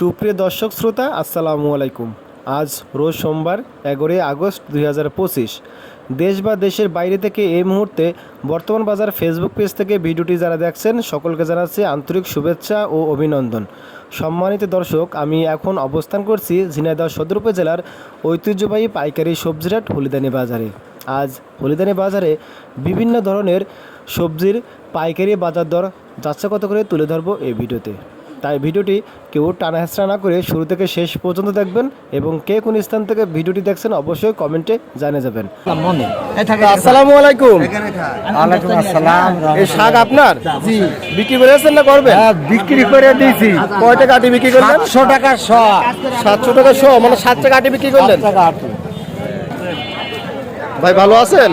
সুপ্রিয় দর্শক শ্রোতা আসসালামু আলাইকুম। আজ রোজ সোমবার 11 আগস্ট 2025। দেশ বা দেশের বাইরে থেকে এই মুহূর্তে বর্তমান বাজার ফেসবুক পেজ থেকে ভিডিওটি যারা দেখছেন সকলকে জানাচ্ছি আন্তরিক শুভেচ্ছা ও অভিনন্দন। সম্মানিত দর্শক, আমি এখন অবস্থান করছি ঝিনাইদহ সদর উপজেলার ঐতিহ্যবাহী পাইকারি সবজিরহাট হলিদানি বাজারে। আজ হলিদানি বাজারে বিভিন্ন ধরনের সবজির পাইকারি বাজার দর যাচ্ছে কত করে তুলে ধরবো এই ভিডিওতে। তাই ভিডিওটি কেউ টানা হেঁচড়া না করে শুরু থেকে শেষ পর্যন্ত দেখবেন এবং কে কোন স্থান থেকে ভিডিওটি দেখছেন অবশ্যই কমেন্টে জানিয়ে যাবেন। আসসালামু আলাইকুম। ওয়ালাইকুম আসসালাম। এই শাক আপনার? জি। বিক্রি করেছেন না করবেন? বিক্রি করে দিয়েছি। কয় টাকা আটি বিক্রি করলেন? 700 টাকা শ। 700 টাকা শো, মানে 7 টাকা আটি বিক্রি করলেন। ভাই ভালো আছেন?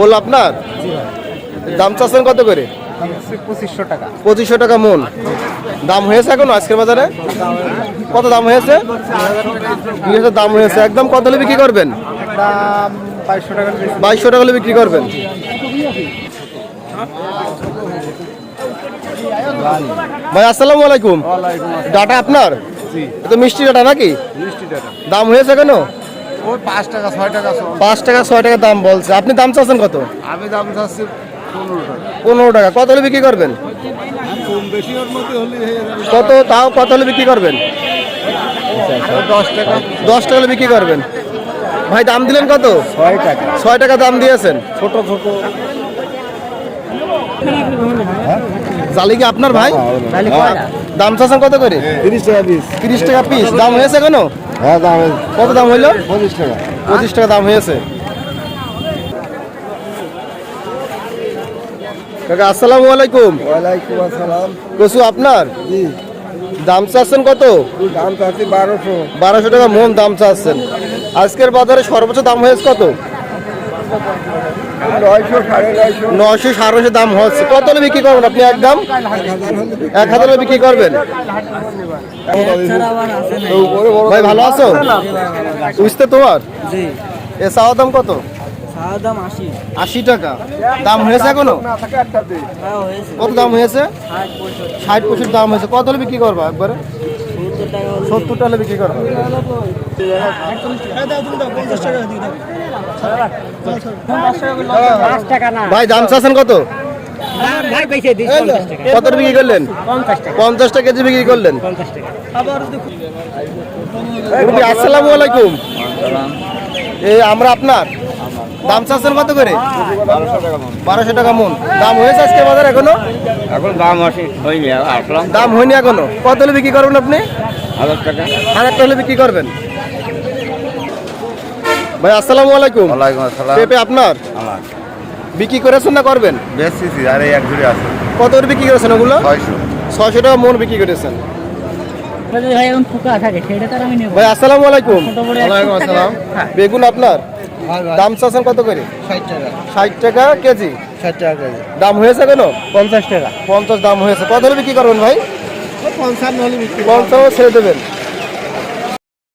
ওল আপনার? দাম চাচ্ছেন কত করে? 2500 টাকা। 2500 টাকা মন। দাম হয়েছে এখন আজকের বাজারে? কত দাম হয়েছে? 2000 দাম হয়েছে। একদম কত হলে বিক্রি করবেন? দাম 2200 টাকা। 2200 টাকা হলে বিক্রি করবেন। ভাই আসসালামু আলাইকুম। ডাটা আপনার? জি। এটা মিষ্টি ডাটা নাকি? মিষ্টি টাকা। দাম হয়েছে কেন? ওই 5 টাকা 6 টাকা। 5 টাকা 6 টাকা দাম বলছে। আপনি দাম চাচ্ছেন কত? আমি দাম চাচ্ছি 15 টাকা। 15 টাকা। কত হলে বিক্রি করবেন? কম বেশি ওর মধ্যে হলে হয়ে যাবে। কত তাও কত হলে বিক্রি করবেন? 10 টাকা। 10 টাকা হলে বিক্রি করবেন। ভাই দাম দিলেন কত? 6 টাকা। 6 টাকা দাম দিয়েছেন। ছোট ছোট। জালি কি আপনার ভাই? দাম চাচ্ছেন কত করে? 30 টাকা পিস। 30 টাকা পিস। দাম হয়েছে কেন? হ্যাঁ দাম কত দাম হইলো? 25 টাকা। 25 টাকা দাম হয়েছে। কাকা আসসালামু আলাইকুম। ওয়ালাইকুম আসসালাম। কচু আপনার? জি। দাম চাচ্ছেন কত? দাম চাচ্ছি 1200। 1200 টাকা মন দাম চাচ্ছেন। আজকের বাজারে সর্বোচ্চ দাম হয়েছে কত? 900 950। 900 950 দাম হচ্ছে। কত হলে বিক্রি করবেন আপনি? একদম 1000 হলে বিক্রি করবেন। ভাই ভালো আছো? বুঝতে তোমার? জি। এ চাওয়া দাম কত? চাওয়া দাম 80। 80 টাকা। দাম হয়েছে এখনো? হ্যাঁ হয়েছে। কত দাম হয়েছে? 60 65 60 দাম হয়েছে। কত হলে বিক্রি করবা একবারে? 70 টাকা হলে 70 টাকা হলে বিক্রি করবা। ভাই দাম চাচ্ছেন কত? ভাই পয়সা দিস 50 টাকা। কত বিক্রি করলেন? 50 টাকা। 50 টাকা কেজি বিক্রি করলেন। 50 টাকা। মুরব্বি, আসসালামু আলাইকুম। এই আমরা আপনার দাম চাচ্ছেন কত করে? 1200 টাকা মন। দাম হয়েছে আজকে বাজারে এখনো? এখন দাম হয়নি আসলাম। দাম হয়নি এখনো। কত হলে বিক্রি করবেন আপনি? 1000 টাকা। 1000 টাকা হলে বিক্রি করবেন। ভাই আসসালামু আলাইকুম। ওয়ালাইকুম আসসালাম। পেঁপে আপনার? আমার বিক্রি করেছেন না করবেন? বেশি আরে এক জুড়ে আছে। কত করে বিক্রি করেছেন ওগুলো? 600। 600 টাকা মন বিক্রি করেছেন। যদি ভাই এখন ফুকা থাকে সেটা তার আমি নেব। ভাই আসসালামু আলাইকুম। ছোট বড় ওয়ালাইকুম আসসালাম। বেগুন আপনার? দাম চাচ্ছেন কত করে? 60 টাকা। 60 টাকা কেজি। 60 টাকা কেজি। দাম হয়েছে কেন? 50 টাকা। 50 দাম হয়েছে। কত হলে বিক্রি করবেন ভাই? 55 হলে বিক্রি। 50 ছেড়ে দেবেন।